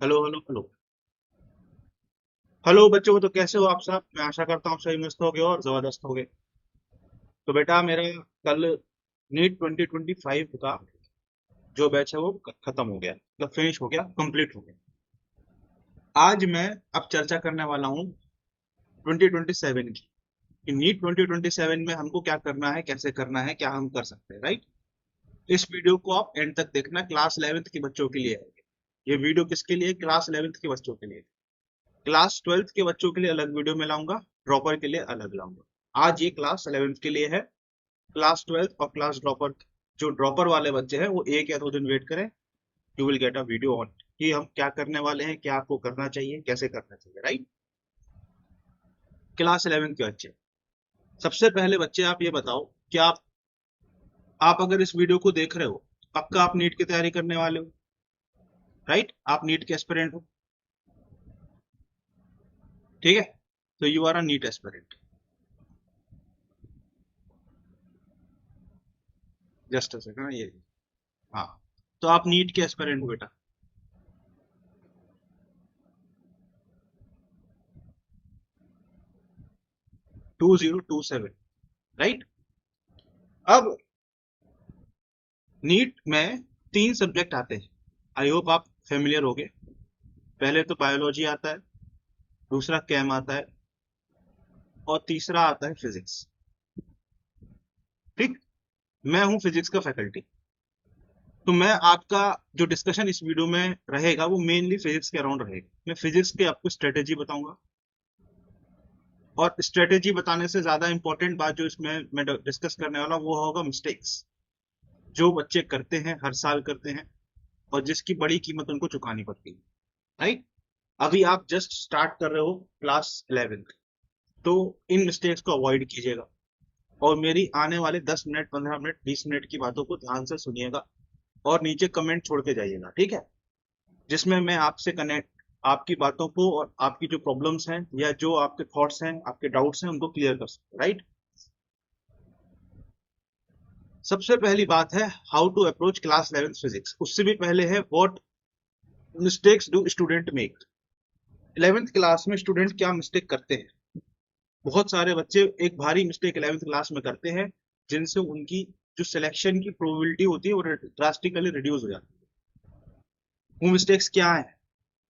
Hello hello hello. Hello बच्चों, तो कैसे हो आप सब? मैं आशा करता हूँ सही मस्त होगे और जबरदस्त होगे। तो बेटा मेरा कल नीट 2025 का जो बैच है वो खत्म हो गया, मतलब फिनिश हो गया, कंप्लीट हो गया। आज मैं अब चर्चा करने वाला हूँ 2027 की, कि नीट 2027 में हमको क्या करना है, कैसे करना है, क्या हम कर सकते हैं, राइट। इस वीडियो को आप एंड तक देखना, क्लास 11th के बच्चों के लिए है। ये वीडियो किसके लिए? क्लास 11th के बच्चों के लिए। क्लास 12th के बच्चों के लिए अलग वीडियो में लाऊंगा, ड्रॉपर के लिए अलग लाऊंगा। आज ये क्लास 11th के लिए है। क्लास 12th और क्लास ड्रॉपर, जो ड्रॉपर वाले बच्चे हैं वो 1 या 2 दिन वेट करें। You will get a video on कि हम क्या करने वाले हैं, क्या आपको करना चाहिए, कैसे करना चाहिए, राइट। क्लास 11th के बच्चे, सबसे पहले बच्चे आप ये बताओ कि आप अगर इस वीडियो को देख रहे हो, पक्का आप नीट की तैयारी करने वाले हो, राइट। आप नीट के एस्पिरेंट हो, ठीक है। तो you are a NEET aspirant. Just a second, ये, हाँ। तो आप नीट के एस्पिरेंट हो बेटा। 2027, राइट। अब नीट में 3 सब्जेक्ट आते हैं। आई होप आप फेमिलियर होगे। पहले तो बायोलॉजी आता है, दूसरा केम आता है, और तीसरा आता है फिजिक्स। ठीक। मैं हूं फिजिक्स का फैकल्टी। तो मैं आपका जो डिस्कशन इस वीडियो में रहेगा वो मेनली फिजिक्स के अराउंड रहेगा। मैं फिजिक्स के आपको स्ट्रेटेजी बताऊंगा, और स्ट्रेटेजी बताने से ज्यादा इंपॉर्टेंट बात जो इसमें मैं डिस्कस करने वाला हूं, वो होगा मिस्टेक्स जो बच्चे करते हैं, हर साल करते हैं, और जिसकी बड़ी कीमत उनको चुकानी पड़ती है, राइट। अभी आप जस्ट स्टार्ट कर रहे हो क्लास 11th, तो इन मिस्टेक्स को अवॉइड कीजिएगा, और मेरी आने वाले 10 मिनट, 15 मिनट, 20 मिनट की बातों को ध्यान से सुनिएगा, और नीचे कमेंट छोड़ के जाइएगा, ठीक है। जिसमें मैं आपसे कनेक्ट, आपकी बातों को और आपकी जो प्रॉब्लम्स हैं या जो आपके थॉट्स हैं, आपके डाउट्स हैं, उनको क्लियर कर सकूं, राइट। सबसे पहली बात है how to approach class 11th physics. उससे भी पहले है what mistakes do student make. 11th class में स्टूडेंट क्या मिस्टेक करते हैं? बहुत सारे बच्चे एक भारी मिस्टेक 11th क्लास में करते हैं, जिनसे उनकी जो सिलेक्शन की प्रोबेबिलिटी होती है वो ड्रास्टिकली रिड्यूस हो जाती है। वो मिस्टेक्स क्या है?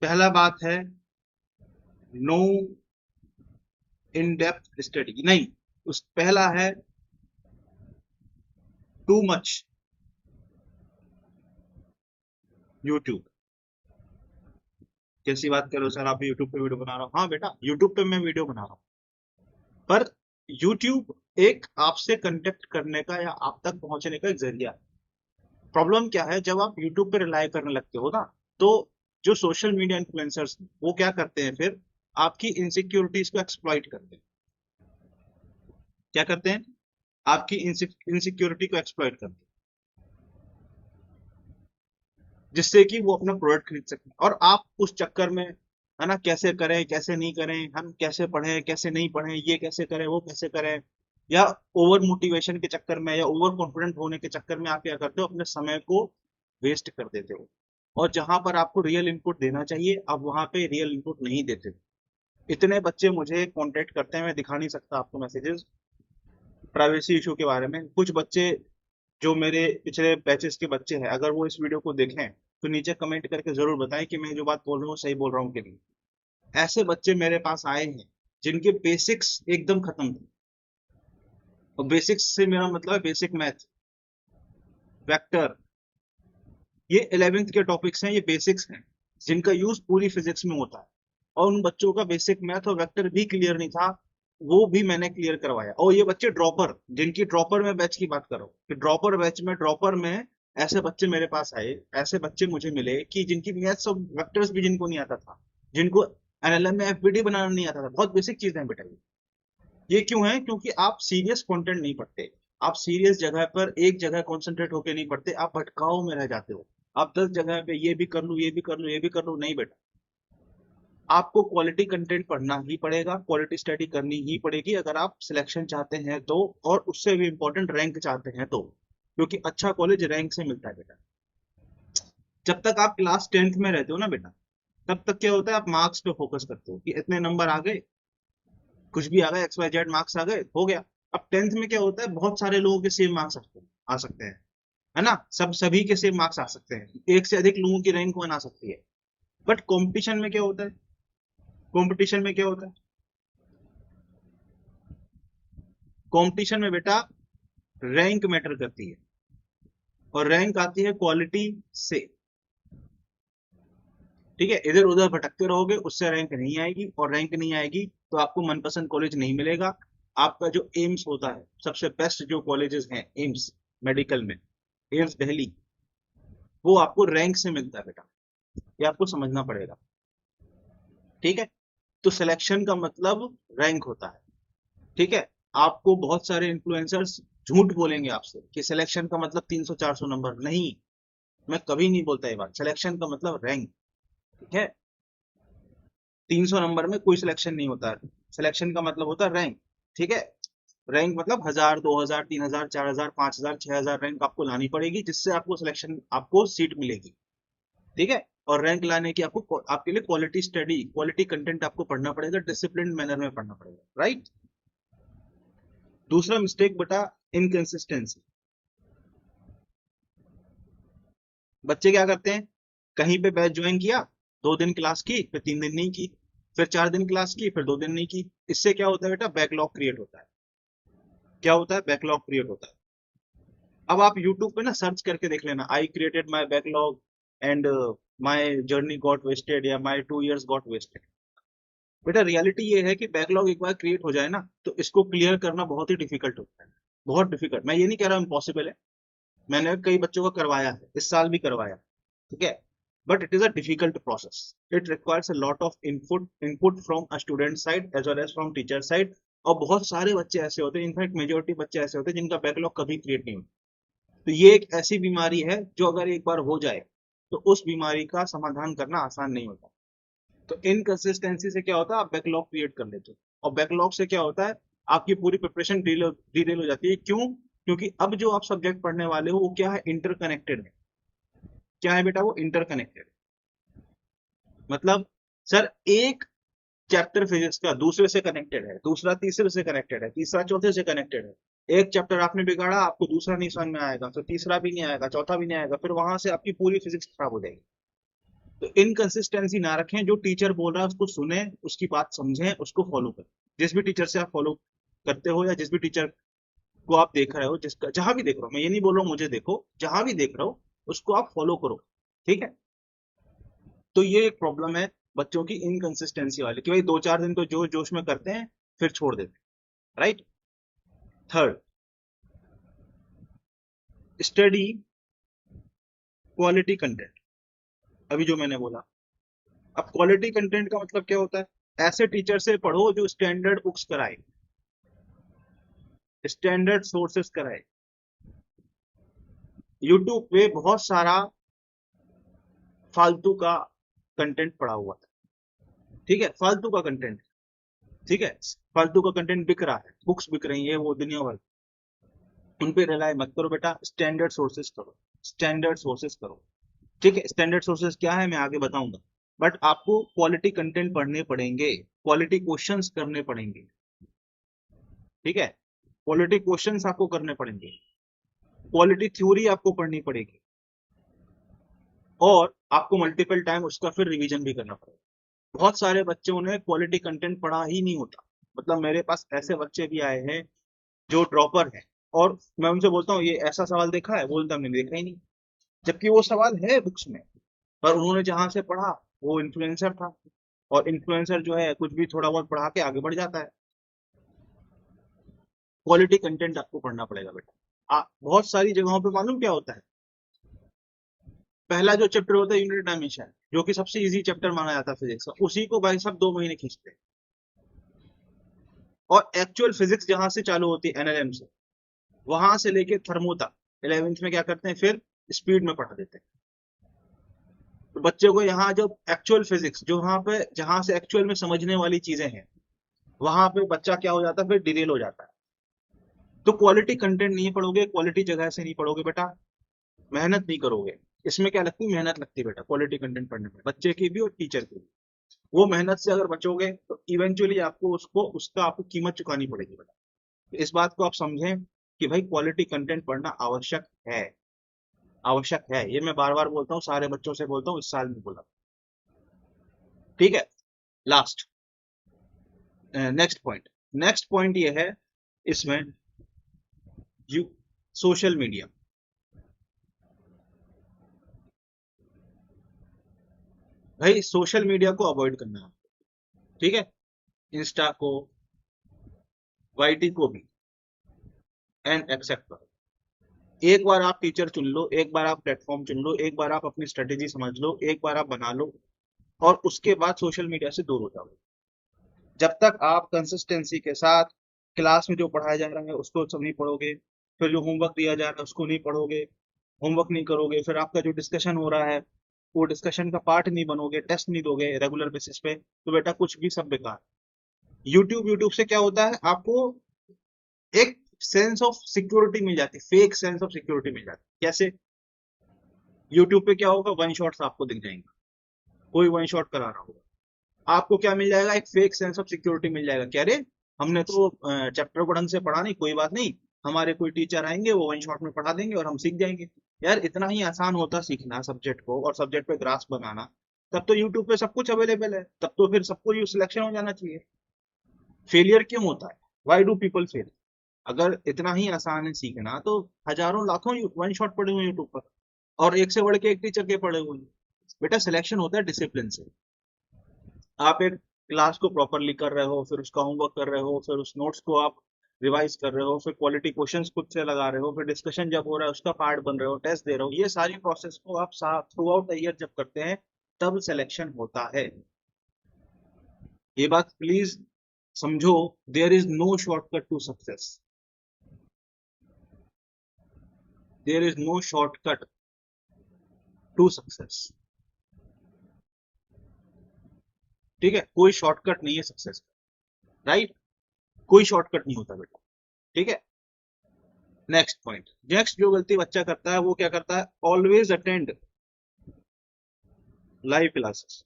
पहला बात है नो इन डेप्थ स्टडी, नहीं। उस पहला है टू मच यूट्यूब। कैसी बात कर रहे हो सर, आप यूट्यूब पे वीडियो बना रहा हूँ? हाँ बेटा, यूट्यूब पे मैं वीडियो बना रहा हूँ, पर यूट्यूब एक आपसे कंटेक्ट करने का या आप तक पहुंचने का एक जरिया है। प्रॉब्लम क्या है, जब आप यूट्यूब पे रिलाई करने लगते हो ना, तो जो सोशल मीडिया इन्फ्लुएंसर्स वो क्या करते हैं फिर? आपकी इनसिक्योरिटीज को एक्सप्लॉइट करते हैं। क्या करते हैं? आपकी इनसिक्योरिटी को एक्सप्लॉइट करते हैं, जिससे कि वो अपना प्रोडक्ट खरीद सकें, और आप उस चक्कर में, है ना, कैसे करें कैसे नहीं करें, हम कैसे पढ़ें कैसे नहीं पढ़ें, ये कैसे करें वो कैसे करें, या ओवर मोटिवेशन के चक्कर में या ओवर कॉन्फिडेंट होने के चक्कर में आप क्या करते हो, अपने समय को वेस्ट कर देते हो, और जहां पर आपको रियल इनपुट देना चाहिए आप वहां पे रियल इनपुट नहीं देते। इतने बच्चे मुझे कांटेक्ट करते हैं, मैं दिखा नहीं सकता आपको मैसेजेस, प्राइवेसी इशू के बारे में। कुछ बच्चे जो मेरे पिछले बैचेस के बच्चे हैं, अगर वो इस वीडियो को देखें तो नीचे कमेंट करके जरूर बताएं कि मैं जो बात बोल रहा हूँ सही बोल रहा हूँ कि नहीं। ऐसे बच्चे मेरे पास आए हैं जिनके बेसिक्स एकदम खत्म थे। और बेसिक्स से मेरा मतलब है बेसिक मैथ, वेक्टर, ये 11th के टॉपिक्स हैं, ये बेसिक्स हैं जिनका यूज पूरी फिजिक्स में होता है। और उन बच्चों का बेसिक मैथ और वेक्टर भी क्लियर नहीं था, वो भी मैंने क्लियर करवाया। और ये बच्चे ड्रॉपर, जिनकी ड्रॉपर में बैच की बात करो, कि ड्रॉपर बैच में, ड्रॉपर में ऐसे बच्चे मेरे पास आए, ऐसे बच्चे मुझे मिले कि जिनकी मैथ्स और वेक्टर्स भी जिनको नहीं आता था, जिनको एनएलएम में एफबीडी बनाना नहीं आता था, बहुत बेसिक चीजें हैं बेटा। ये क्यों है? क्योंकि आप सीरियस कंटेंट नहीं पढ़ते, आप सीरियस जगह पर एक जगह कंसंट्रेट होकर नहीं पढ़ते, आप भटकाव में रह जाते हो। आप 10 जगह पे ये भी कर लूं, ये भी कर लूं, ये भी कर लूं, नहीं बेटा। आपको क्वालिटी कंटेंट पढ़ना ही पड़ेगा, क्वालिटी स्टडी करनी ही पड़ेगी अगर आप सिलेक्शन चाहते हैं तो, और उससे भी इंपॉर्टेंट रैंक चाहते हैं तो, क्योंकि अच्छा कॉलेज रैंक से मिलता है बेटा। जब तक आप क्लास 10th में रहते हो ना बेटा, तब तक क्या होता है, आप मार्क्स पे फोकस करते हो कि इतने नंबर आ गए, कुछ भी आ गया, एक्स वाई जेड मार्क्स आ गए, हो गया। अब टेंथ में क्या होता है, बहुत सारे लोगों के सेम मार्क्स आ सकते हैं, है ना, सभी के सेम मार्क्स आ सकते हैं, एक से अधिक लोगों की रैंक वन आ सकती है। बट कंपटीशन में क्या होता है, कंपटीशन में क्या होता है, कंपटीशन में बेटा रैंक मैटर करती है, और रैंक आती है क्वालिटी से। ठीक है, इधर उधर भटकते रहोगे उससे रैंक नहीं आएगी, और रैंक नहीं आएगी तो आपको मनपसंद कॉलेज नहीं मिलेगा। आपका जो एम्स होता है, सबसे बेस्ट जो कॉलेजेस हैं एम्स, मेडिकल में एम्स दिल्ली, वो आपको रैंक से मिलता है बेटा, ये आपको समझना पड़ेगा। ठीक है, तो सिलेक्शन का मतलब रैंक होता है। ठीक है, आपको बहुत सारे इन्फ्लुएंसर्स झूठ बोलेंगे आपसे कि सिलेक्शन का मतलब 300-400 नंबर नहीं। मैं कभी नहीं बोलता ये बात, सिलेक्शन का मतलब रैंक। ठीक है, 300 नंबर में कोई सिलेक्शन नहीं होता है, सिलेक्शन का मतलब होता है रैंक। ठीक है, रैंक मतलब 1000, 2000, 3000, 4000, 5000, 6000 रैंक आपको लानी पड़ेगी, जिससे आपको सिलेक्शन, आपको सीट मिलेगी। ठीक है, और रैंक लाने की आपको, आपके लिए क्वालिटी स्टडी, क्वालिटी कंटेंट आपको पढ़ना पड़ेगा, डिसिप्लिन मैनर में पढ़ना पड़ेगा, राइट। दूसरा मिस्टेक बेटा, इनकंसिस्टेंसी। बच्चे क्या करते हैं, कहीं पे बैच ज्वाइन किया, 2 दिन क्लास की, फिर 3 दिन नहीं की, फिर 4 दिन क्लास की, फिर 2 दिन नहीं की। इससे क्या होता है बेटा, बैकलॉग क्रिएट होता है। क्या होता है, बैकलॉग क्रिएट होता है। अब आप यूट्यूब पे ना सर्च करके देख लेना, I created my backlog and my journey got wasted, या माई 2 years गॉट वेस्टेड। बेटा रियलिटी ये है कि बैकलॉग एक बार क्रिएट हो जाए ना, तो इसको क्लियर करना बहुत ही डिफिकल्ट होता है, बहुत डिफिकल्ट। मैं ये नहीं कह रहा इम्पॉसिबल है, मैंने कई बच्चों को करवाया है, इस साल भी करवाया। ठीक है, but it is a difficult process, it requires a lot of input from a student side as well as from teacher side. और बहुत सारे बच्चे ऐसे होते हैं, इनफैक्ट मेजोरिटी बच्चे ऐसे होते हैं जिनका बैकलॉग कभी क्रिएट नहीं होता। तो ये एक ऐसी बीमारी है जो अगर एक बार हो जाए तो उस बीमारी का समाधान करना आसान नहीं होता। तो इनकंसिस्टेंसी से क्या होता है, आप बैकलॉग क्रिएट कर लेते हो, और बैकलॉग से क्या होता है, आपकी पूरी प्रिपरेशन डिले हो जाती है। क्यों? क्योंकि अब जो आप सब्जेक्ट पढ़ने वाले हो वो क्या है, इंटरकनेक्टेड है। क्या है बेटा, वो इंटरकनेक्टेड। मतलब सर, एक चैप्टर फिजिक्स का दूसरे से कनेक्टेड है, दूसरा तीसरे से कनेक्टेड है, तीसरा चौथे से कनेक्टेड है। एक चैप्टर आपने बिगाड़ा, आपको दूसरा नहीं समझ में आएगा, तो तीसरा भी नहीं आएगा, चौथा भी नहीं आएगा, फिर वहां से आपकी पूरी फिजिक्स खराब हो जाएगी। तो इनकंसिस्टेंसी ना रखें, जो टीचर बोल रहा है उसको सुने, उसकी बात समझें, उसको फॉलो करें। जिस भी टीचर से आप फॉलो करते हो, या जिस भी टीचर को आप देख रहे हो, जिसका जहां भी देख रहे हो, मैं ये नहीं बोल रहा हूँ मुझे देखो, जहां भी देख रहे हो उसको आप फॉलो करो। ठीक है, तो ये एक प्रॉब्लम है बच्चों की, इनकंसिस्टेंसी वाली, कि भाई 2-4 दिन तो जोश जोश में करते हैं, फिर छोड़ देते हैं, right. Third, study quality content, अभी जो मैंने बोला। अब क्वालिटी कंटेंट का मतलब क्या होता है, ऐसे टीचर से पढ़ो जो स्टैंडर्ड बुक्स कराए, स्टैंडर्ड सोर्सेस कराए। यूट्यूब पे बहुत सारा फालतू का कंटेंट पड़ा हुआ है। ठीक है, फालतू का कंटेंट। ठीक है, फालतू का कंटेंट बिक रहा है, बुक्स बिक रही है, वो दुनिया भर, उन पे रिलाय मत करो बेटा, स्टैंडर्ड सोर्सेस करो, स्टैंडर्ड सोर्सेस करो। ठीक है, स्टैंडर्ड सोर्सेस क्या है मैं आगे बताऊंगा, बट आपको क्वालिटी कंटेंट पढ़ने पड़ेंगे, क्वालिटी क्वेश्चंस करने पड़ेंगे। ठीक है, क्वालिटी क्वेश्चंस आपको करने पड़ेंगे, क्वालिटी थ्योरी आपको पढ़नी पड़ेगी, और आपको मल्टीपल टाइम उसका फिर रिवीजन भी करना पड़ेगा। बहुत सारे बच्चों ने क्वालिटी कंटेंट पढ़ा ही नहीं होता, मतलब मेरे पास ऐसे बच्चे भी आए हैं जो ड्रॉपर हैं, और मैं उनसे बोलता हूँ ये ऐसा सवाल देखा है, बोलता हमने देखा ही नहीं, जबकि वो सवाल है बुक्स में, पर उन्होंने जहां से पढ़ा वो इन्फ्लुएंसर था, और इन्फ्लुएंसर जो है कुछ भी थोड़ा बहुत पढ़ा के आगे बढ़ जाता है। क्वालिटी कंटेंट आपको पढ़ना पड़ेगा बेटा। बहुत सारी जगहों पे मालूम क्या होता है, पहला जो चैप्टर होता है यूनिट डायमेंशन, जो कि सबसे इजी चैप्टर माना जाता है फिजिक्स का, उसी को भाई साहब 2 महीने खींचते हैं। और एक्चुअल फिजिक्स जहां से चालू होती है एनएलएम से, वहां से लेके थर्मो तक 11वीं में क्या करते हैं, फिर स्पीड में पढ़ा देते हैं। तो बच्चे को यहाँ जो एक्चुअल फिजिक्स, जो वहां पे जहां से एक्चुअल में समझने वाली चीजें हैं, वहां पे बच्चा क्या हो जाता है, फिर डिरेल हो जाता है। तो क्वालिटी कंटेंट नहीं पढ़ोगे, क्वालिटी जगह से नहीं पढ़ोगे बेटा, मेहनत नहीं करोगे, इसमें क्या लगती है, मेहनत लगती है बेटा क्वालिटी कंटेंट पढ़ने में, बच्चे की भी और टीचर की भी। वो मेहनत से अगर बचोगे तो इवेंचुअली आपको उसको उसका आपको कीमत चुकानी पड़ेगी बेटा। तो इस बात को आप समझें कि भाई क्वालिटी कंटेंट पढ़ना आवश्यक है, आवश्यक है। ये मैं बार बार बोलता हूँ, सारे बच्चों से बोलता हूँ, इस साल में बोला। ठीक है। लास्ट नेक्स्ट पॉइंट ये है इसमें, यू सोशल मीडिया। भाई सोशल मीडिया को अवॉइड करना है, ठीक है। इंस्टा को, वाईटी को भी, एंड एक्सेप्ट। एक बार आप टीचर चुन लो, एक बार आप प्लेटफॉर्म चुन लो, एक बार आप अपनी स्ट्रेटेजी समझ लो, एक बार आप बना लो, और उसके बाद सोशल मीडिया से दूर हो जाओ। जब तक आप कंसिस्टेंसी के साथ क्लास में जो पढ़ाया जा रहा है उसको सब नहीं पढ़ोगे, फिर जो होमवर्क दिया जा रहा है उसको नहीं पढ़ोगे, होमवर्क नहीं करोगे, फिर आपका जो डिस्कशन हो रहा है वो डिस्कशन का पार्ट नहीं बनोगे, टेस्ट नहीं दोगे रेगुलर बेसिस पे, तो बेटा कुछ भी सब बेकार। यूट्यूब से क्या होता है, आपको एक सेंस ऑफ सिक्योरिटी मिल जाती है, फेक सेंस ऑफ सिक्योरिटी मिल जाती है। कैसे? यूट्यूब पे क्या होगा, वन शॉट्स आपको दिख जाएंगे, कोई वन शॉट करा रहा होगा, आपको क्या मिल जाएगा, एक फेक सेंस ऑफ सिक्योरिटी मिल जाएगा। क्या रे, हमने तो चैप्टर को ढंग से पढ़ा नहीं, कोई बात नहीं, हमारे कोई टीचर आएंगे वो वन शॉट में पढ़ा देंगे और हम सीख जाएंगे। यार इतना ही आसान होता सीखना सब्जेक्ट को और सब्जेक्ट पे ग्रास्प बनाना, तब तो यूट्यूब पे सब कुछ अवेलेबल है, तब तो फिर सबको यू सिलेक्शन हो जाना चाहिए। फेलियर क्यों होता है, वाई डू पीपल फेल? अगर इतना ही आसान है सीखना तो हजारों लाखों वन शॉट पड़े हुए हैं यूट्यूब पर, और एक से बढ़ के एक टीचर के पड़े हुए हैं। बेटा सिलेक्शन होता है डिसिप्लिन से। आप एक क्लास को प्रॉपरली कर रहे हो, फिर उसका होमवर्क कर रहे हो, फिर उस नोट्स को आप रिवाइज कर रहे हो, फिर क्वालिटी क्वेश्चंस खुद से लगा रहे हो, फिर डिस्कशन जब हो रहा है उसका पार्ट बन रहे हो, टेस्ट दे रहे हो, ये सारी प्रोसेस को आप थ्रू आउट द ईयर जब करते हैं तब सिलेक्शन होता है। ये बात प्लीज समझो, there is no shortcut to success, there is no shortcut to success. ठीक है, कोई शॉर्टकट नहीं है सक्सेस का, राइट? कोई शॉर्टकट नहीं होता बेटा। ठीक है। नेक्स्ट पॉइंट, नेक्स्ट जो गलती बच्चा करता है वो क्या करता है, ऑलवेज अटेंड लाइव क्लासेस।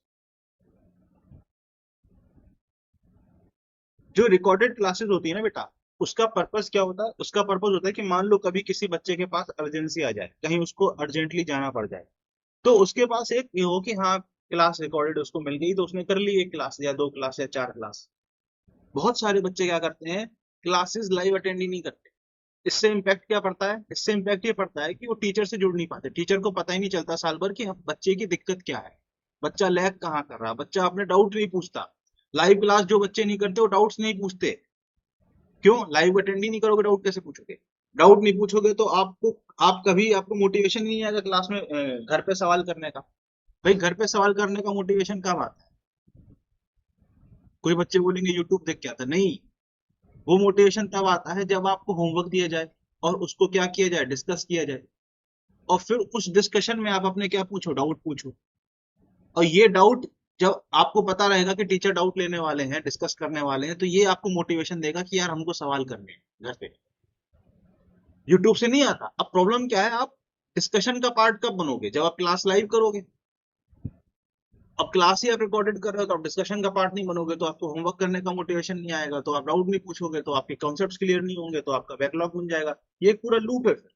जो रिकॉर्डेड क्लासेस होती है ना बेटा, उसका पर्पस क्या होता है, उसका पर्पस होता है कि मान लो कभी किसी बच्चे के पास अर्जेंसी आ जाए, कहीं उसको अर्जेंटली जाना पड़ जाए, तो उसके पास एक ये हो कि हाँ क्लास रिकॉर्डेड उसको मिल गई, तो उसने कर ली एक क्लास या दो क्लास या चार क्लास। बहुत सारे बच्चे क्या करते हैं, क्लासेस लाइव अटेंड ही नहीं करते। इससे इम्पैक्ट क्या पड़ता है, इससे इम्पैक्ट ये पड़ता है कि वो टीचर से जुड़ नहीं पाते, टीचर को पता ही नहीं चलता साल भर कि बच्चे की दिक्कत क्या है, बच्चा लैग कहाँ कर रहा है, बच्चा अपने डाउट नहीं पूछता। लाइव क्लास जो बच्चे नहीं करते वो डाउट्स नहीं पूछते। क्यों? लाइव अटेंड ही नहीं करोगे, डाउट कैसे पूछोगे? डाउट नहीं पूछोगे तो आप कभी आपको मोटिवेशन ही नहीं आएगा क्लास में घर पे सवाल करने का। भाई घर पे सवाल करने का मोटिवेशन कब आता है? कोई बच्चे बोलेंगे यूट्यूब देख के आता, नहीं। वो मोटिवेशन तब आता है जब आपको होमवर्क दिया जाए और उसको क्या किया जाए, डिस्कस किया जाए, और फिर उस डिस्कशन में आप अपने क्या पूछो, डाउट पूछो। और ये डाउट जब आपको पता रहेगा कि टीचर डाउट लेने वाले हैं, डिस्कस करने वाले हैं, तो ये आपको मोटिवेशन देगा कि यार हमको सवाल करने हैं घर पे। यूट्यूब से नहीं आता। अब प्रॉब्लम क्या है, आप डिस्कशन का पार्ट कब बनोगे, जब आप क्लास लाइव करोगे। अब क्लास ही आप रिकॉर्डेड कर रहे हो तो आप डिस्कशन का पार्ट नहीं बनोगे, तो आपको होमवर्क करने का मोटिवेशन नहीं आएगा, तो आप डाउट नहीं पूछोगे, तो आपके कॉन्सेप्ट्स क्लियर नहीं होंगे, तो आपका बैकलॉग बन जाएगा। ये एक पूरा लूप है, फिर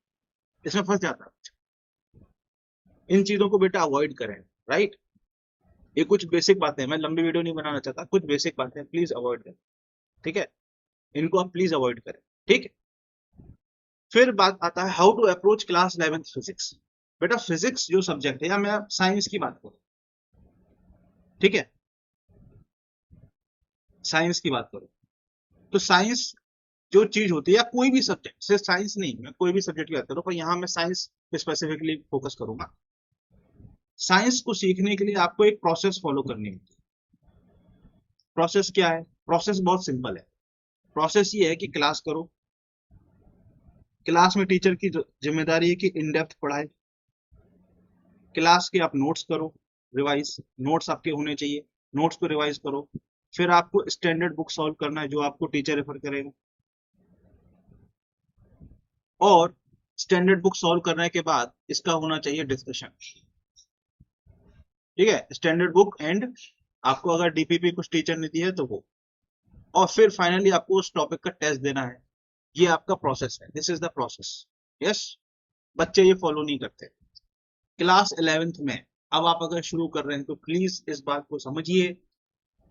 इसमें फंस जाता है। इन चीजों को बेटा अवॉइड करें, राइट? ये कुछ बेसिक बातें हैं, मैं लंबी वीडियो नहीं बनाना चाहता, कुछ बेसिक बातें प्लीज अवॉइड करें। ठीक है, इनको आप प्लीज अवॉइड करें। ठीक है। फिर बात आता है how to approach class 11th physics. बेटा फिजिक्स जो सब्जेक्ट है, या मैं साइंस की बात करूं, ठीक है, साइंस की बात करूं, तो साइंस जो चीज होती है, या कोई भी सब्जेक्ट, सिर्फ साइंस नहीं, मैं कोई भी सब्जेक्ट की बात करूं, पर यहाँ मैं साइंस पे स्पेसिफिकली फोकस करूंगा। साइंस को सीखने के लिए आपको एक प्रोसेस फॉलो करनी होती है। प्रोसेस क्या है? प्रोसेस बहुत सिंपल है। प्रोसेस ये है कि क्लास करो, क्लास में टीचर की जिम्मेदारी है कि इन डेप्थ पढ़ाए, क्लास के आप नोट्स करो, रिवाइज, नोट्स आपके होने चाहिए, नोट्स को रिवाइज करो। फिर आपको स्टैंडर्ड बुक सॉल्व करना है जो आपको टीचर रेफर करेगा, और स्टैंडर्ड बुक सॉल्व करने के बाद इसका होना चाहिए डिस्कशन। ठीक है, स्टैंडर्ड बुक एंड आपको अगर डीपीपी कुछ टीचर ने दी है तो वो, और फिर फाइनली आपको उस टॉपिक का टेस्ट देना है। ये आपका प्रोसेस है, this is the process. Yes, बच्चे ये फॉलो नहीं करते। क्लास 11th में अब आप अगर शुरू कर रहे हैं तो प्लीज इस बात को समझिए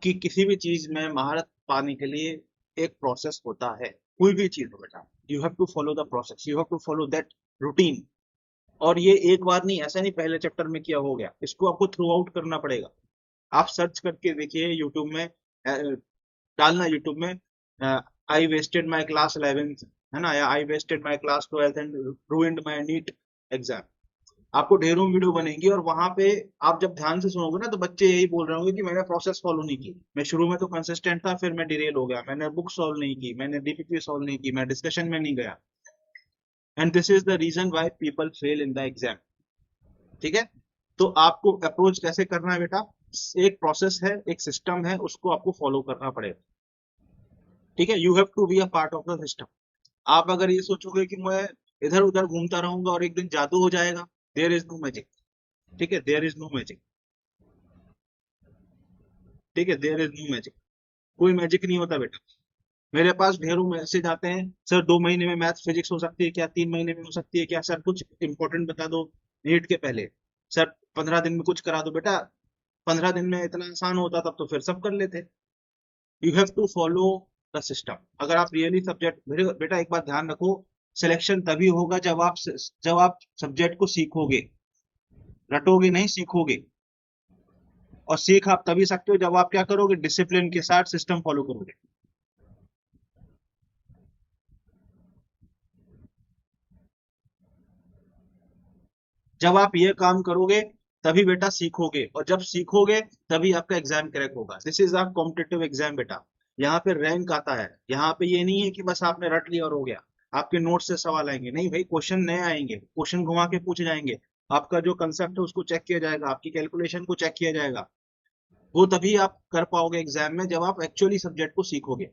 कि किसी भी चीज में महारत पाने के लिए एक प्रोसेस होता है। कोई भी चीज हो बेटा, you have to follow the process, you have to follow that routine. और ये एक बार नहीं, ऐसा नहीं पहले चैप्टर में किया हो गया, इसको आपको थ्रू आउट करना पड़ेगा। आप सर्च करके देखिए यूट्यूब में, डालना यूट्यूब में आई वेस्टेड माई क्लास 11th, है ना, या I wasted my class 12th and ruined my NEET exam. आपको ढेरों वीडियो बनेंगी और वहां पे आप जब ध्यान से सुनोगे ना तो बच्चे यही बोल रहे होंगे कि मैंने प्रोसेस फॉलो नहीं की, मैं शुरू में तो कंसिस्टेंट था, फिर मैं डिरेल हो गया, मैंने बुक सॉल्व नहीं की, मैंने डीपीपी सॉल्व नहीं की, मैं डिस्कशन में नहीं गया। And this is the reason why people fail in the exam. ठीक है, तो आपको अप्रोच कैसे करना है बेटा, एक प्रोसेस है, एक सिस्टम है, उसको आपको फॉलो करना पड़ेगा। ठीक है, you have to be a part of the system. आप अगर ये सोचोगे कि मैं इधर उधर घूमता रहूंगा और एक दिन जादू हो जाएगा, देयर इज नो मैजिक। ठीक है, देयर इज नो मैजिक। ठीक है, देयर इज नो मैजिक। कोई मैजिक नहीं होता बेटा। मेरे पास ढेरों मैसेज आते हैं, सर 2 महीने में मैथ फिजिक्स हो सकती है क्या, 3 महीने में हो सकती है क्या, सर कुछ इंपॉर्टेंट बता दो नीट के पहले, सर 15 दिन में कुछ करा दो। बेटा 15 दिन में इतना आसान होता तब तो फिर सब कर लेते। You have to follow the system. अगर आप रियली सब्जेक्ट, बेटा एक बात ध्यान रखो, सिलेक्शन तभी होगा जब आप सब्जेक्ट को सीखोगे, रटोगे नहीं, सीखोगे। और सीख आप तभी सकते हो जब आप क्या करोगे, डिसिप्लिन के साथ सिस्टम फॉलो करोगे। जब आप ये काम करोगे तभी बेटा सीखोगे, और जब सीखोगे तभी आपका एग्जाम क्रैक होगा। This is a competitive exam बेटा। यहाँ पे रैंक आता है, यहाँ पे ये नहीं है कि बस आपने रट लिया और हो गया। आपके नोट से सवाल आएंगे, नहीं भाई, क्वेश्चन नए आएंगे, क्वेश्चन घुमा के पूछे जाएंगे, आपका जो कंसेप्ट है उसको चेक किया जाएगा, आपकी कैलकुलेशन को चेक किया जाएगा। वो तभी आप कर पाओगे एग्जाम में जब आप एक्चुअली सब्जेक्ट को सीखोगे।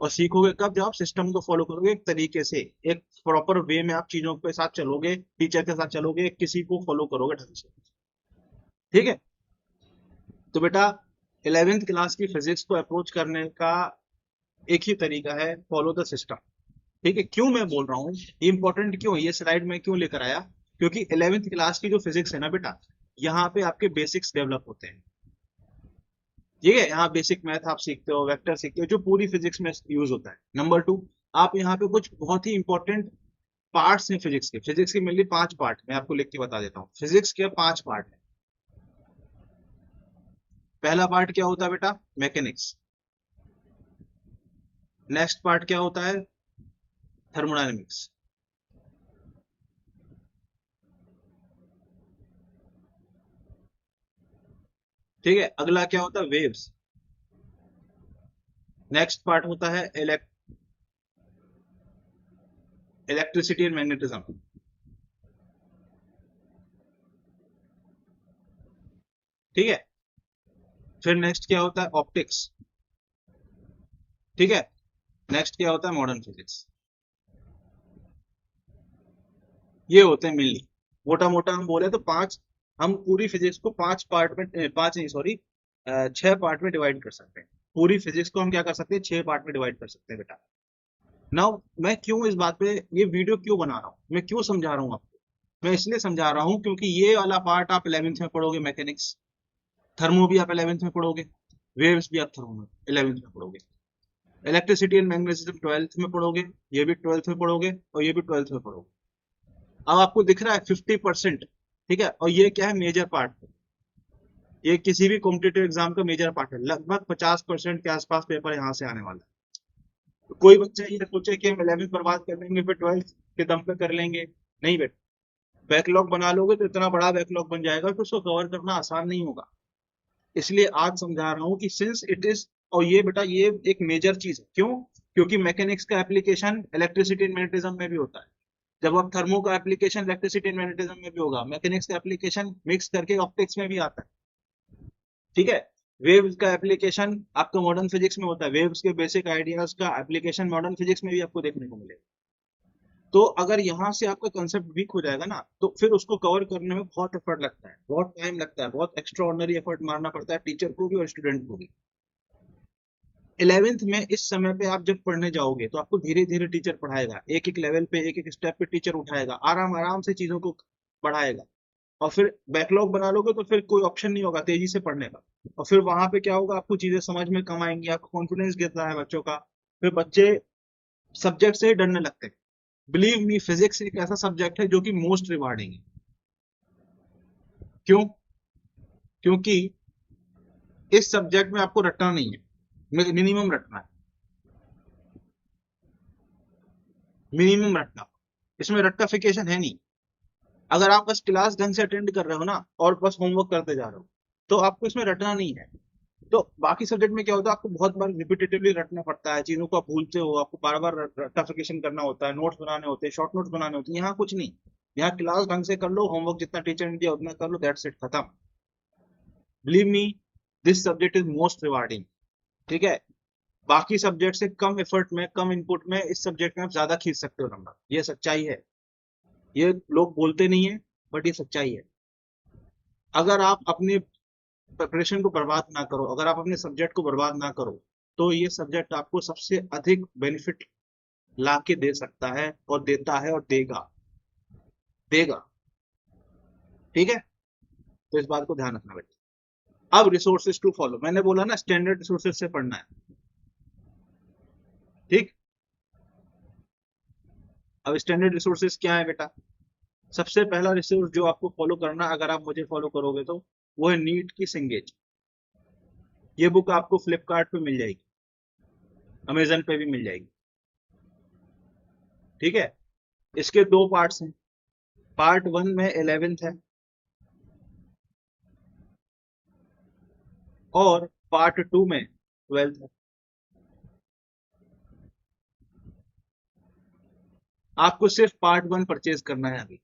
और सीखोगे कब, जब आप सिस्टम को फॉलो करोगे एक तरीके से, एक प्रॉपर वे में आप चीजों के साथ चलोगे, टीचर के साथ चलोगे, किसी को फॉलो करोगे ढंग से। ठीक है, तो बेटा 11th क्लास की फिजिक्स को अप्रोच करने का एक ही तरीका है, फॉलो द सिस्टम। ठीक है, क्यों मैं बोल रहा हूँ, ये इंपॉर्टेंट क्यों है, ये स्लाइड में क्यों लेकर आया, क्योंकि 11th क्लास की जो फिजिक्स है ना बेटा, यहाँ पे आपके बेसिक्स डेवलप होते हैं। ठीक है, यहाँ बेसिक मैथ आप सीखते हो, वेक्टर सीखते हो, जो पूरी फिजिक्स में यूज होता है। नंबर 2, आप यहाँ पे कुछ बहुत ही इंपॉर्टेंट पार्ट्स हैं फिजिक्स के मेनली 5 पार्ट मैं आपको लिख के बता देता हूँ। फिजिक्स के 5 पार्ट है। पहला पार्ट क्या होता है बेटा, मैकेनिक्स। नेक्स्ट पार्ट क्या होता है, थर्मोडायनेमिक्स। ठीक है, अगला क्या होता है, वेव्स। नेक्स्ट पार्ट होता है इलेक्ट्रिसिटी एंड मैग्नेटिज्म। ठीक है, फिर नेक्स्ट क्या होता है, ऑप्टिक्स। ठीक है, नेक्स्ट क्या होता है, मॉडर्न फिजिक्स। ये होते हैं मेनली, मोटा मोटा हम बोले तो 5। हम पूरी फिजिक्स को 5 पार्ट में, 5 नहीं सॉरी, 6 पार्ट में डिवाइड कर सकते हैं। पूरी फिजिक्स को हम क्या कर सकते हैं, 6 पार्ट में डिवाइड कर सकते हैं बेटा। नाउ मैं क्यों इस बात पे ये वीडियो क्यों बना रहा हूँ, मैं क्यों समझा रहा हूँ आपको, मैं इसलिए समझा रहा हूँ क्योंकि ये वाला पार्ट आप 11th में पढ़ोगे, मैकेनिक्स। थर्मो भी आप 11th में पढ़ोगे, वेव्स भी आप थर्मो में 11th में पढ़ोगे, इलेक्ट्रिसिटी एंड मैग्नेटिज्म 12th में पढ़ोगे, ये भी 12th में पढ़ोगे, और ये भी 12th में पढ़ोगे। अब आपको दिख रहा है 50%। ठीक है, और ये क्या है, मेजर पार्ट। ये किसी भी कॉम्पिटेटिव एग्जाम का मेजर पार्ट है, लगभग 50% के आसपास पेपर यहाँ से आने वाला है। तो कोई बच्चा ये सोचे कि हम 11th बर्बाद कर लेंगे फिर 12th के दम पे कर लेंगे, नहीं बेटा। बैकलॉग बना लोगे तो इतना बड़ा बैकलॉग बन जाएगा कि उसको कवर करना आसान नहीं होगा। इसलिए आज समझा रहा हूँ कि सिंस इट इज, और ये बेटा ये एक मेजर चीज है, क्यों, क्योंकि मैकेनिक्स का एप्लीकेशन इलेक्ट्रिसिटी एंड मैग्नेटिज्म में भी होता है। जब आप थर्मो का एप्लीकेशन इलेक्ट्रिसिटी एंड मैग्नेटिज्म में भी होगा, मैकेनिक्स का एप्लीकेशन मिक्स करके ऑप्टिक्स में भी आता है। ठीक है, वेव्स का एप्लीकेशन आपका मॉडर्न फिजिक्स में होता है, वेव्स के बेसिक आइडियाज का एप्लीकेशन मॉडर्न फिजिक्स में भी आपको देखने को मिलेगा। तो अगर यहाँ से आपका कंसेप्ट वीक हो जाएगा ना, तो फिर उसको कवर करने में बहुत एफर्ट लगता है, बहुत टाइम लगता है, बहुत एक्स्ट्रा ऑर्डिनरी एफर्ट मारना पड़ता है टीचर को भी और स्टूडेंट को भी। 11th में इस समय पे आप जब पढ़ने जाओगे तो आपको धीरे धीरे टीचर पढ़ाएगा, एक एक लेवल पे, एक एक स्टेप पे टीचर उठाएगा, आराम आराम से चीजों को पढ़ाएगा। और फिर बैकलॉग बना लोगे तो फिर कोई ऑप्शन नहीं होगा तेजी से पढ़ने का। और फिर वहां पे क्या होगा, आपको चीजें समझ में कम आएंगी, आपको कॉन्फिडेंस गिरता है बच्चों का, फिर बच्चे सब्जेक्ट से ही डरने लगते हैं। बिलीव मी, फिजिक्स एक ऐसा सब्जेक्ट है जो कि मोस्ट रिवार्डिंग है। क्यों? क्योंकि इस सब्जेक्ट में आपको रटना नहीं है, मिनिमम रटना है, मिनिमम रटना। इसमें रट्टाफिकेशन है नहीं। अगर आप बस क्लास ढंग से अटेंड कर रहे हो ना और बस होमवर्क करते जा रहे हो, तो आपको इसमें रटना नहीं है। तो बाकी सब्जेक्ट में क्या होता है, आपको बहुत बार रिपीटेटिवली रटना पड़ता है, चीजों को आप भूलते हो, आपको बार बार रट्टाफिकेशन करना होता है, नोट्स बनाने होते हैं, शॉर्ट नोट्स बनाने होते हैं। यहाँ कुछ नहीं, यहाँ क्लास ढंग से कर लो, होमवर्क जितना टीचर ने दिया उतना कर लो, दैट्स इट, खत्म। Believe me, this subject is most rewarding. ठीक है? बाकी सब्जेक्ट से कम एफर्ट में, कम इनपुट में इस सब्जेक्ट में आप ज्यादा खींच सकते हो नंबर, ये सच्चाई है। ये लोग बोलते नहीं है, बट ये सच्चाई है। अगर आप अपनी प्रिपरेशन को बर्बाद ना करो, अगर आप अपने सब्जेक्ट को बर्बाद ना करो, तो ये सब्जेक्ट आपको सबसे अधिक बेनिफिट ला के दे सकता है, और देता है, और देगा, देगा। ठीक है? तो इस बात को ध्यान रखना बेटा। अब रिसोर्सेज टू फॉलो, मैंने बोला ना स्टैंडर्ड रिसोर्सेज से पढ़ना है। ठीक? अब स्टैंडर्ड रिसोर्सेज क्या है बेटा? सबसे पहला रिसोर्स जो आपको फॉलो करना, अगर आप मुझे फॉलो करोगे तो, वो है नीट की सिंगेज। ये बुक आपको फ्लिपकार्ट पे मिल जाएगी, अमेजन पे भी मिल जाएगी। ठीक है? इसके दो पार्ट्स हैं। पार्ट वन में 11th है, और पार्ट टू में 12th है। आपको सिर्फ पार्ट वन परचेज करना है अभी।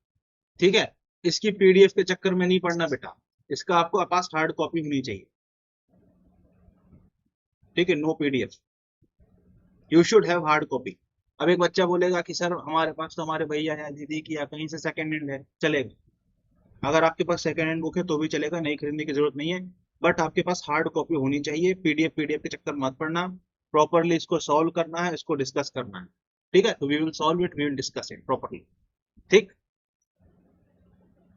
ठीक है? इसकी पीडीएफ के चक्कर में नहीं पढ़ना बेटा, इसका आपको पास हार्ड कॉपी होनी चाहिए। ठीक है? No PDF, you should have hard copy. अब एक बच्चा बोलेगा कि सर हमारे पास तो हमारे भैया है, दीदी की, या कहीं से सेकंड हैंड है, चलेगा। अगर आपके पास सेकंड हैंड बुक है तो भी चलेगा, नहीं खरीदने की जरूरत नहीं है। बट आपके पास हार्ड कॉपी होनी चाहिए। पीडीएफ पीडीएफ के चक्कर मत पड़ना, प्रॉपरली इसको सॉल्व करना है, इसको डिस्कस करना है। ठीक है? तो we will solve it, we will discuss it properly. ठीक?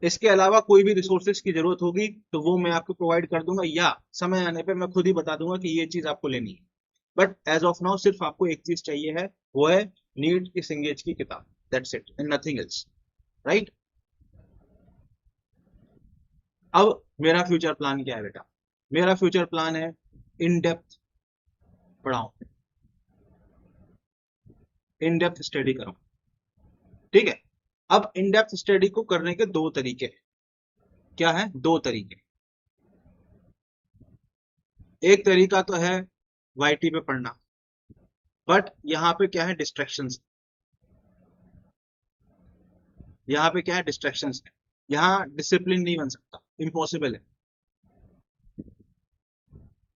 इसके अलावा कोई भी रिसोर्सेज की जरूरत होगी तो वो मैं आपको प्रोवाइड कर दूंगा, या समय आने पे मैं खुद ही बता दूंगा कि ये चीज आपको लेनी है। बट एज ऑफ नाउ सिर्फ आपको एक चीज चाहिए है, वो है नीट की सिंगेज की किताब। That's it and nothing else. Right? अब मेरा फ्यूचर प्लान क्या है बेटा? मेरा फ्यूचर प्लान है इन डेप्थ पढ़ाऊं, इन डेप्थ स्टडी करूं। ठीक है? अब इन डेप्थ स्टडी को करने के दो तरीके हैं। क्या है? दो तरीके। एक तरीका तो है वाईटी पे पढ़ना, बट यहाँ पे क्या है, डिस्ट्रैक्शंस। यहाँ पे क्या है, डिस्ट्रैक्शंस है। यहाँ डिसिप्लिन नहीं बन सकता, इम्पॉसिबल है।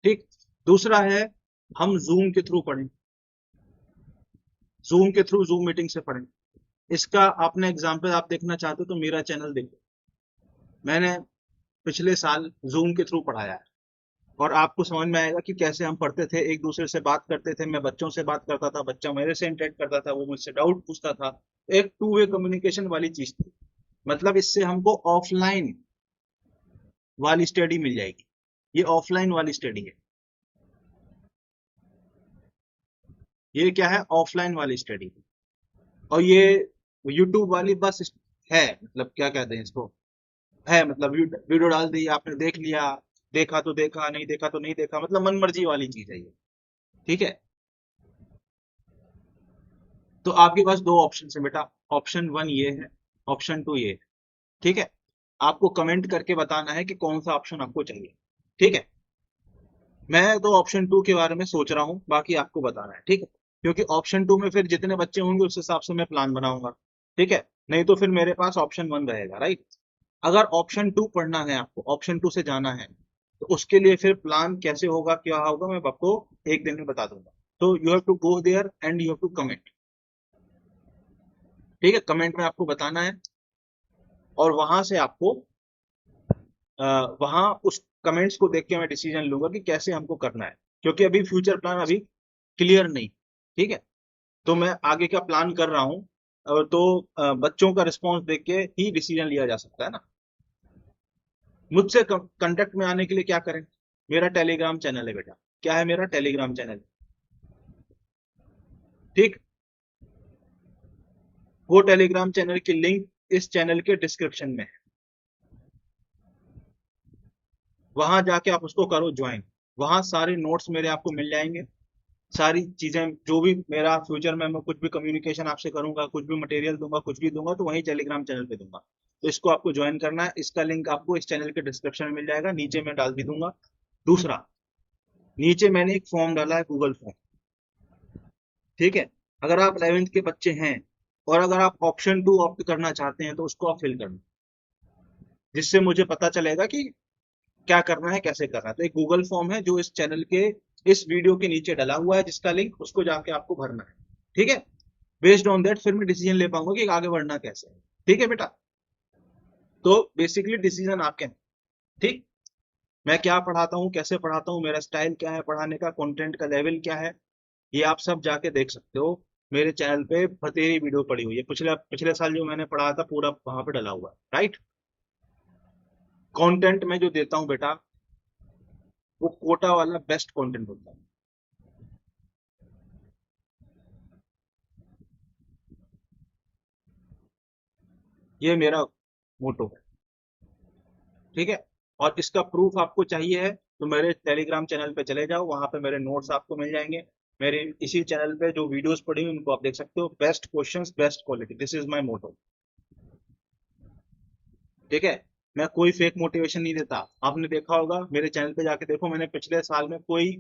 ठीक? दूसरा है, हम जूम के थ्रू पढ़ें, जूम के थ्रू, जूम मीटिंग से पढ़ें। इसका आपने एग्जाम्पल आप देखना चाहते हो तो मेरा चैनल देखो, मैंने पिछले साल जूम के थ्रू पढ़ाया है। और आपको समझ में आएगा कि कैसे हम पढ़ते थे, एक दूसरे से बात करते थे, मैं बच्चों से बात करता था, बच्चा मेरे से इंटरेक्ट करता था, वो मुझसे डाउट पूछता था। एक टू वे कम्युनिकेशन वाली चीज थी। मतलब इससे हमको ऑफलाइन वाली स्टडी मिल जाएगी, ये ऑफलाइन वाली स्टडी है। ये क्या है, ऑफलाइन वाली स्टडी। और ये यूट्यूब वाली बस है, मतलब क्या कहते हैं इसको, है मतलब वीडियो डाल दी, आपने देख लिया, देखा तो देखा, नहीं देखा तो नहीं देखा, मतलब मन मर्जी वाली चीज है ये। ठीक है? तो आपके पास दो ऑप्शन है बेटा, ऑप्शन वन ये है, ऑप्शन टू ये है। ठीक है? आपको कमेंट करके बताना है कि कौन सा ऑप्शन आपको चाहिए। ठीक है? मैं तो ऑप्शन टू के बारे में सोच रहा हूँ, बाकी आपको बताना है। ठीक है? क्योंकि ऑप्शन टू में फिर जितने बच्चे होंगे उस हिसाब से मैं प्लान बनाऊंगा। ठीक है? नहीं तो फिर मेरे पास ऑप्शन वन रहेगा। राइट? अगर ऑप्शन टू पढ़ना है आपको, ऑप्शन टू से जाना है, तो उसके लिए फिर प्लान कैसे होगा, क्या होगा, मैं आपको एक दिन में बता दूंगा। तो you have to go there and you have to commit. ठीक है, कमेंट में आपको बताना है और वहां से आपको वहां उस कमेंट्स को देख के मैं डिसीजन लूंगा कि कैसे हमको करना है, क्योंकि अभी फ्यूचर प्लान अभी क्लियर नहीं। ठीक है, तो मैं आगे का प्लान कर रहा हूँ। तो बच्चों का रिस्पॉन्स देख के ही डिसीजन लिया जा सकता है ना। मुझसे कांटेक्ट में आने के लिए क्या करें? मेरा टेलीग्राम चैनल है बेटा। क्या है मेरा टेलीग्राम चैनल? ठीक, वो टेलीग्राम चैनल की लिंक इस चैनल के डिस्क्रिप्शन में है। वहां जाके आप उसको करो ज्वाइन। वहां सारे नोट्स मेरे आपको मिल जाएंगे। सारी चीजें जो भी मेरा फ्यूचर में मैं कुछ भी कम्युनिकेशन आपसे करूंगा, कुछ भी मटेरियल दूंगा, कुछ भी दूंगा, तो वहीं टेलीग्राम चैनल पे दूंगा। तो इसको आपको ज्वाइन करना है। इसका लिंक आपको इस चैनल के डिस्क्रिप्शन में मिल जाएगा, नीचे मैं डाल भी दूंगा। दूसरा, नीचे मैंने एक फॉर्म डाला है, गूगल फॉर्म। ठीक है, अगर आप 11th के बच्चे हैं और अगर आप ऑप्शन 2 ऑप्ट करना चाहते हैं तो उसको आप फिल करना, जिससे मुझे पता चलेगा कि क्या करना है, कैसे करना है। तो एक गूगल फॉर्म है जो इस चैनल के इस वीडियो के नीचे डला हुआ है, जिसका लिंक, उसको जाके आपको भरना है। ठीक है, बेस्ड ऑन दैट फिर मैं डिसीजन ले पाऊंगा कि आगे बढ़ना कैसे है। ठीक है बेटा, तो बेसिकली डिसीजन आपके हैं। ठीक, मैं क्या पढ़ाता हूँ, कैसे पढ़ाता हूँ, मेरा स्टाइल क्या है पढ़ाने का, कंटेंट का लेवल क्या है, ये आप सब जाके देख सकते हो। मेरे चैनल पे बतेरी वीडियो पड़ी हुई है, पिछले पिछले साल जो मैंने पढ़ाया था पूरा वहां पे डला हुआ है। राइट, कंटेंट में जो देता हूँ बेटा, वो कोटा वाला बेस्ट कंटेंट होता है। ये मेरा मोटो है। ठीक है, और इसका प्रूफ आपको चाहिए है तो मेरे टेलीग्राम चैनल पे चले जाओ, वहां पे मेरे नोट्स आपको मिल जाएंगे। मेरे इसी चैनल पे जो वीडियोस पड़ी हुई उनको आप देख सकते हो। Best questions, best quality, this is my motto. ठीक है, मैं कोई फेक मोटिवेशन नहीं देता। आपने देखा होगा, मेरे चैनल पे जाके देखो, मैंने पिछले साल में कोई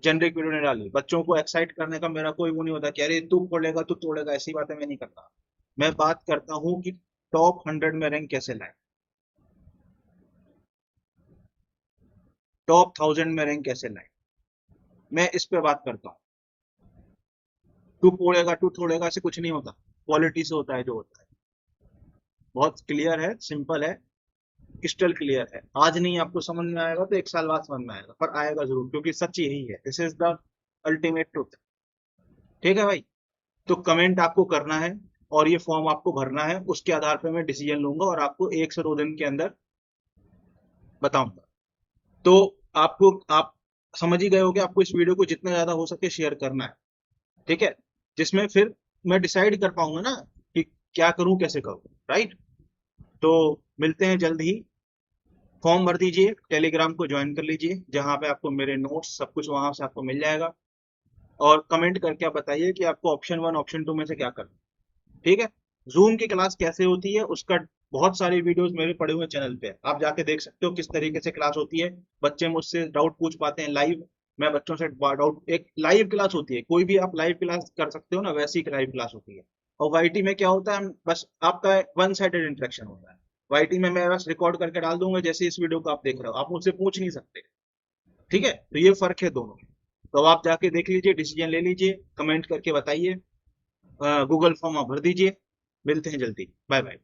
जेनरिक वीडियो नहीं डाली। बच्चों को एक्साइट करने का मेरा कोई वो नहीं होता कि अरे तू पढ़ेगा तू तोड़ेगा, ऐसी बातें मैं नहीं करता। मैं बात करता हूँ कि टॉप 100 में रैंक कैसे लाए, टॉप 1000 में रैंक कैसे लाए, मैं इस पे बात करता हूँ। तू पढ़ेगा तू तोड़ेगा से कुछ नहीं होता, क्वालिटी से होता है जो होता है। बहुत क्लियर है, सिंपल है, क्रिस्टल क्लियर है। आज नहीं आपको समझ में आएगा तो 1 साल बाद समझ में आएगा, पर आएगा जरूर, क्योंकि सच यही है। This is the ultimate truth. ठीक है भाई, तो कमेंट आपको करना है और ये फॉर्म आपको भरना है। उसके आधार पर मैं डिसीजन लूंगा और आपको 1 से 2 दिन के अंदर बताऊंगा। तो आपको, आप समझ ही गए हो कि आपको इस वीडियो को जितना ज्यादा हो सके शेयर करना है। ठीक है, जिसमें फिर मैं डिसाइड कर पाऊंगा ना कि क्या करूं कैसे करूं। राइट, तो मिलते हैं जल्द ही। फॉर्म भर दीजिए, टेलीग्राम को ज्वाइन कर लीजिए, जहां पे आपको मेरे नोट्स सब कुछ वहां से आपको मिल जाएगा। और कमेंट करके आप बताइए कि आपको ऑप्शन 1 ऑप्शन 2 में से क्या करना है। ठीक है, जूम की क्लास कैसे होती है उसका बहुत सारे वीडियोस मेरे पड़े हुए चैनल पे है, आप जाके देख सकते हो किस तरीके से क्लास होती है। बच्चे मुझसे डाउट पूछ पाते हैं लाइव, मैं बच्चों से डाउट, एक लाइव क्लास होती है, कोई भी आप लाइव क्लास कर सकते हो ना, वैसी एक लाइव क्लास होती है। और वाईटी में क्या होता है, बस आपका 1 साइडेड इंटरेक्शन होता है। वाईटी में मैं बस रिकॉर्ड करके डाल दूंगा, जैसे इस वीडियो को आप देख रहे हो, आप मुझसे पूछ नहीं सकते। ठीक है, तो ये फर्क है दोनों में। तो अब आप जाके देख लीजिए, डिसीजन ले लीजिए, कमेंट करके बताइए, गूगल फॉर्म आप भर दीजिए। मिलते हैं जल्दी, बाय बाय।